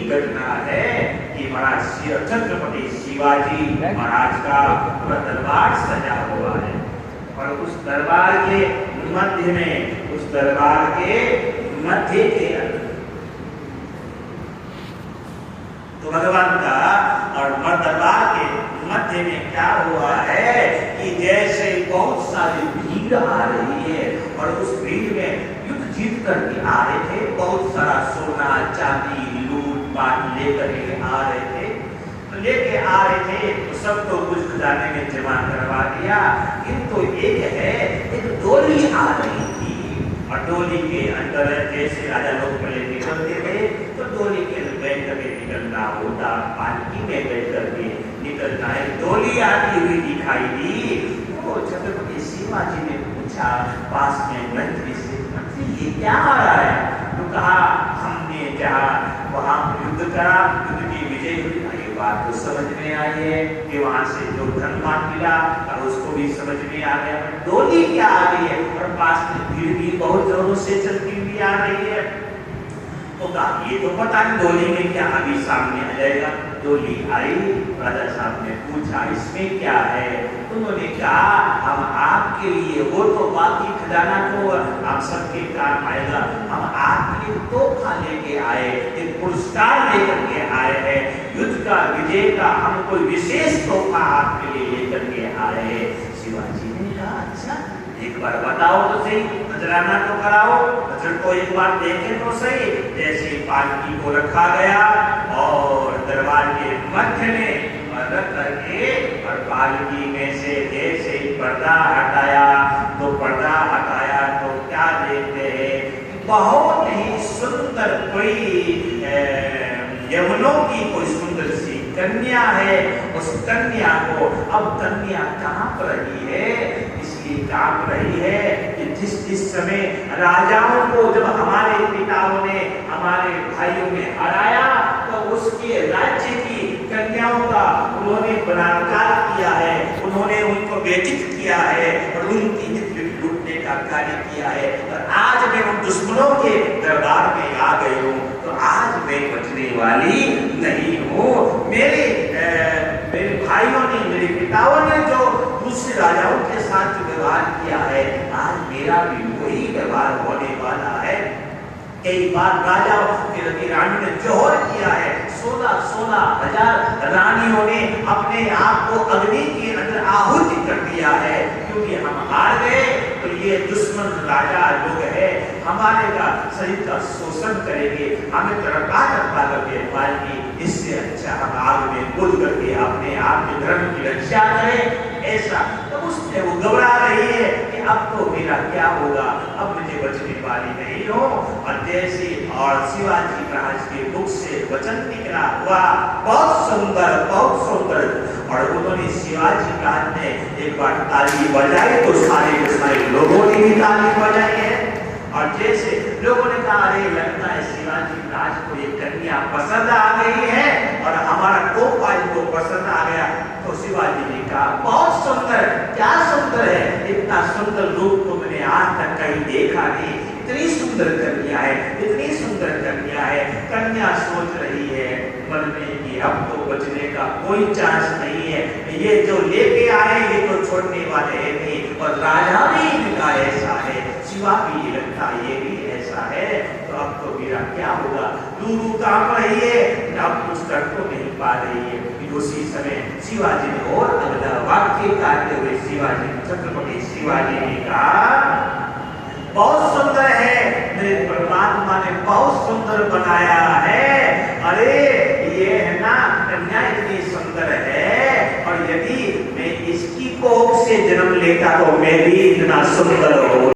घटना है कि महाराज छत्रपति शिवाजी महाराज का पूरा दरबार सजा हुआ है और उस दरबार के मध्य में, उस दरबार के मध्य के अंदर तो भगवान का और दरबार के मध्य में क्या हुआ है कि जैसे बहुत सारी भीड़ आ रही है और उस भीड़ में युद्ध जीत करके आ रहे थे, बहुत सारा सोना चांदी लूट पाट लेकर के आ रहे थे, लेके आ रहे थे तो सबको कुछ खजाने में जमा करवा दिया। किंतु एक है, एक डोली आ रही थी और डोली के अंदर जैसे राजा लोग पहले निकलते थे तो डोली के बैठ करके निकलना होता, पालकी में बैठ करके निकलना है। डोली आती हुई दिखाई दी तो छत्रपति शिवाजी ने पूछा पास में मंत्री से, मंत्री ये क्या आ रहा है? तो कहा हमने जहाँ वहां युद्ध करा, युद्ध की विजय हुई। ये बात तो समझ में आई है कि वहां से जो धन मान मिला और उसको भी समझ में आ गया, डोली क्या आ रही है और पास में भीड़ भी बहुत जोरों से चलती हुई आ रही है। तो कहा ये तो पता नहीं डोली में क्या अभी सामने आ जाएगा। डोली आई, राजा साहब ने पूछा इसमें क्या है? उन्होंने कहा हम आपके लिए, वो तो बाकी खजाना तो आप सबके काम आएगा, हम आपके लिए तोहफा लेके आए, एक पुरस्कार लेकर के आए हैं, युद्ध का विजय का हम कोई विशेष तोहफा आपके लिए लेकर के आए हैं। शिवाजी ने कहा अच्छा एक बार बताओ तो सही, नजराना तो कराओ, नजर को एक बार देखे तो सही। जैसे पालकी को रखा गया और दरबार के मध्य में रख करके और पालकी में से जैसे पर्दा हटाया तो क्या देखते हैं, बहुत ही सुंदर कोई यमुनों की कोई सुंदर सी कन्या है। उस कन्या को, अब कन्या कांप रही है, इसलिए कांप रही है कि जिस समय राजाओं को जब हमारे पिताओं ने, हमारे भाइयों ने हराया तो उसके राज्य की कन्याओं का उन्होंने बलात्कार किया है, उन्होंने उनको व्यतीत किया है और उनकी लूटने का कार्य किया है। और आज मैं उन दुश्मनों के दरबार में आ गई हूँ तो आज मैं बचने वाली नहीं हूँ। मेरे भाइयों ने, मेरे पिताओं ने जो दूसरे राजाओं के साथ जो व्यवहार किया है, आज मेरा भी वही व्यवहार होने वाला है। कई बार राजाओं की रानी ने जोहर किया है, 16,000 रानियों ने अपने आप को अग्नि के अंदर आहुति कर दिया है, क्योंकि हम हार गए तो ये दुश्मन राजा लोग है हमारे का शरीर का शोषण करेंगे, हमें तड़पा करके मारेंगे। इससे अच्छा हम आग में कूद करके अपने आप के धर्म की रक्षा करें। ऐसा तो उसने वो घबरा रही है कि अब तो मेरा क्या होगा, अब मुझे बचने वाली नहीं हो। और जैसे और शिवाजी महाराज के मुख से वचन निकला हुआ बहुत सुंदर, बहुत सुंदर, और उन्होंने शिवाजी महाराज ने एक बार ताली बजाई तो सारे लोगों ने भी ताली बजाई है। और जैसे लोगों ने कहा अरे लगता है शिवाजी महाराज को ये कन्या पसंद आ गई है और हमारा तोहफा इनको पसंद आ गया, तो शिवाजी ने कहा बहुत सुंदर, क्या सुंदर है, इतना सुंदर रूप तो मैंने आज तक कहीं देखा नहीं, इतनी सुंदर कन्या है, इतनी सुंदर कन्या है। कन्या सोच रही है मन में कि अब तो बचने का कोई चांस नहीं है, ये जो लेके आए ये तो छोड़ने वाले है नहीं, और राजा भी इनका ऐसा है, शिवा भी लगता ये भी ऐसा है, तो अब तो मेरा क्या होगा। लूरू कांप रही है, अब कुछ कर तो नहीं पा रही है। उसी समय शिवाजी ने और अगला वाक्य कहते हुए शिवाजी, छत्रपति शिवाजी ने कहा बहुत सुंदर है, मेरे परमात्मा ने बहुत सुंदर बनाया है। अरे ये है ना कन्या इतनी सुंदर है, और यदि मैं इसकी कोख से जन्म लेता तो मैं भी इतना सुंदर हो